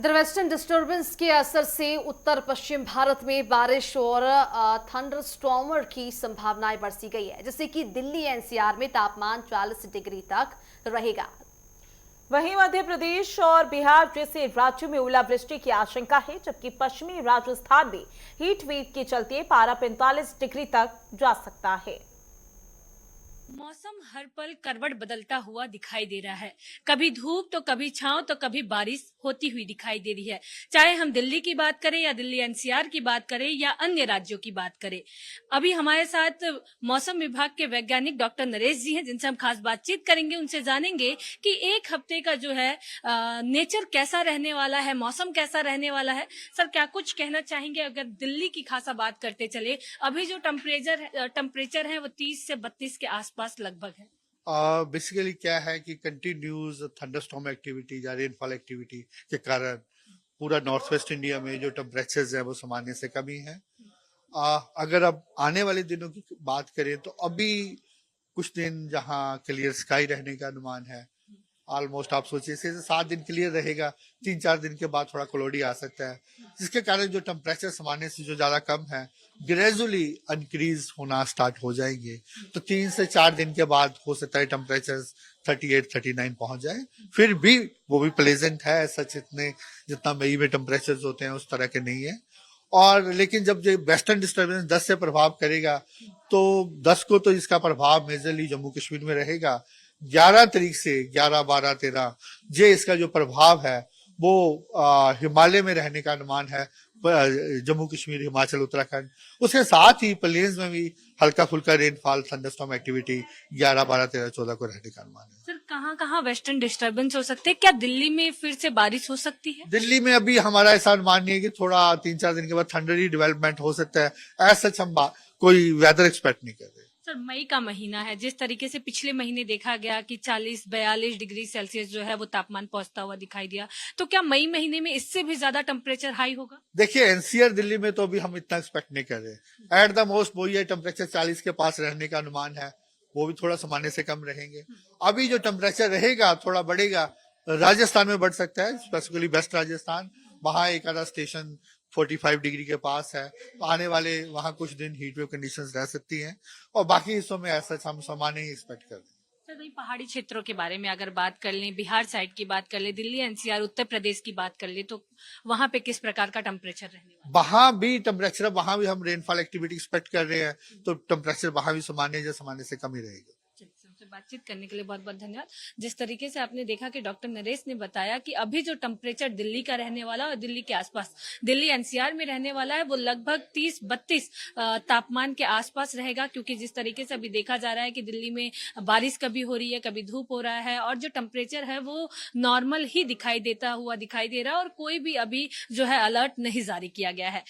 इधर western disturbance के असर से उत्तर पश्चिम भारत में बारिश और थंडर स्टॉर्मर की संभावनाएं बरसी गई है, जिससे कि दिल्ली एनसीआर में तापमान 40 डिग्री तक रहेगा। वहीं मध्य प्रदेश और बिहार जैसे राज्यों में ओलावृष्टि की आशंका है, जबकि पश्चिमी राजस्थान में हीट वेव के चलते पारा 45 डिग्री तक जा सकता है। मौसम हर पल करवट बदलता हुआ दिखाई दे रहा है। कभी धूप तो कभी छांव तो कभी बारिश होती हुई दिखाई दे रही है। चाहे हम दिल्ली की बात करें या दिल्ली एनसीआर की बात करें या अन्य राज्यों की बात करें। अभी हमारे साथ मौसम विभाग के वैज्ञानिक डॉक्टर नरेश जी हैं, जिनसे हम खास बातचीत करेंगे। उनसे जानेंगे कि एक हफ्ते का जो है नेचर कैसा रहने वाला है, मौसम कैसा रहने वाला है। सर, क्या कुछ कहना चाहेंगे? अगर दिल्ली की खासा बात करते चले, अभी जो टेम्परेचर है वो 30 से 32 के आसपास लगभग है। बेसिकली क्या है कि कंटिन्यूज थंडरस्टॉर्म एक्टिविटी या रेनफॉल एक्टिविटी के कारण पूरा नॉर्थ वेस्ट इंडिया में जो टेम्परेचर्स है वो सामान्य से कम ही है। अगर अब आने वाले दिनों की बात करें तो अभी कुछ दिन जहां क्लियर स्काई रहने का अनुमान है। ऑलमोस्ट आप सोचिए 6 से 7 दिन क्लियर रहेगा, 3-4 दिन के बाद थोड़ा क्लोडी आ सकता है, जिसके कारण जो टेम्परेचर सामान्य से जो ज्यादा कम है ग्रेजुअली इंक्रीज होना स्टार्ट हो जाएंगे। तो 3 से 4 दिन के बाद हो सकता है टेम्परेचर 38-39 पहुंच जाए। फिर भी वो भी प्लेजेंट है, सच इतने जितना मई में टेम्परेचर होते हैं उस तरह के नहीं है। और लेकिन जब जो वेस्टर्न डिस्टर्बेंस 10 से प्रभाव करेगा तो 10 को तो इसका प्रभाव मेजरली जम्मू कश्मीर में रहेगा। 11 तारीख से 11, 12, 13 जे इसका जो प्रभाव है वो हिमालय में रहने का अनुमान है, जम्मू कश्मीर, हिमाचल, उत्तराखंड। उसके साथ ही प्लेन्स में भी हल्का फुल्का रेनफॉल, थंडरस्टॉर्म एक्टिविटी 11, 12, 13, 14 को रहने का अनुमान है। सर, कहाँ कहाँ वेस्टर्न डिस्टर्बेंस हो सकते हैं? क्या दिल्ली में फिर से बारिश हो सकती है? दिल्ली में अभी हमारा ऐसा अनुमान नहीं है कि थोड़ा 3-4 दिन के बाद थंडरी डेवलपमेंट हो सकता है। ऐसा हम कोई वेदर एक्सपेक्ट नहीं कर रहे। सर, मई का महीना है, जिस तरीके से पिछले महीने देखा गया कि 40-42 डिग्री सेल्सियस जो है वो तापमान पहुंचता हुआ दिखाई दिया, तो क्या मई महीने में इससे भी ज्यादा टेम्परेचर हाई होगा? देखिए, एनसीआर दिल्ली में तो अभी हम इतना एक्सपेक्ट नहीं कर रहे। एट द मोस्ट वही है, टेम्परेचर 40 के पास रहने का अनुमान है, वो भी थोड़ा सामान्य से कम रहेंगे। अभी जो टेम्परेचर रहेगा थोड़ा बढ़ेगा, राजस्थान में बढ़ सकता है, स्पेसिफिकली वेस्ट राजस्थान। वहां एक आधा स्टेशन 45 डिग्री के पास है, तो आने वाले वहां कुछ दिन हीट वेव कंडीशंस रह सकती हैं। और बाकी हिस्सों में ऐसा हम सामान्य ही एक्सपेक्ट कर रहे हैं। सर, वही पहाड़ी क्षेत्रों के बारे में अगर बात कर लें, बिहार साइड की बात कर लें, दिल्ली एनसीआर, उत्तर प्रदेश की बात कर लें, तो वहां पे किस प्रकार का टेम्परेचर रहने वाला है? वहां भी टेम्परेचर, वहां भी हम रेनफॉल एक्टिविटी एक्सपेक्ट कर रहे हैं, तो टेम्परेचर वहां भी सामान्य से कम ही रहेगा। हमसे बातचीत करने के लिए बहुत बहुत धन्यवाद। जिस तरीके से आपने देखा कि डॉक्टर नरेश ने बताया कि अभी जो टेम्परेचर दिल्ली का रहने वाला और दिल्ली के आसपास, दिल्ली एनसीआर में रहने वाला है, वो लगभग 30-32 तापमान के आसपास रहेगा। क्योंकि जिस तरीके से अभी देखा जा रहा है कि दिल्ली में बारिश कभी हो रही है, कभी धूप हो रहा है, और जो टेम्परेचर है वो नॉर्मल ही दिखाई देता हुआ दिखाई दे रहा है, और कोई भी अभी जो है अलर्ट नहीं जारी किया गया है।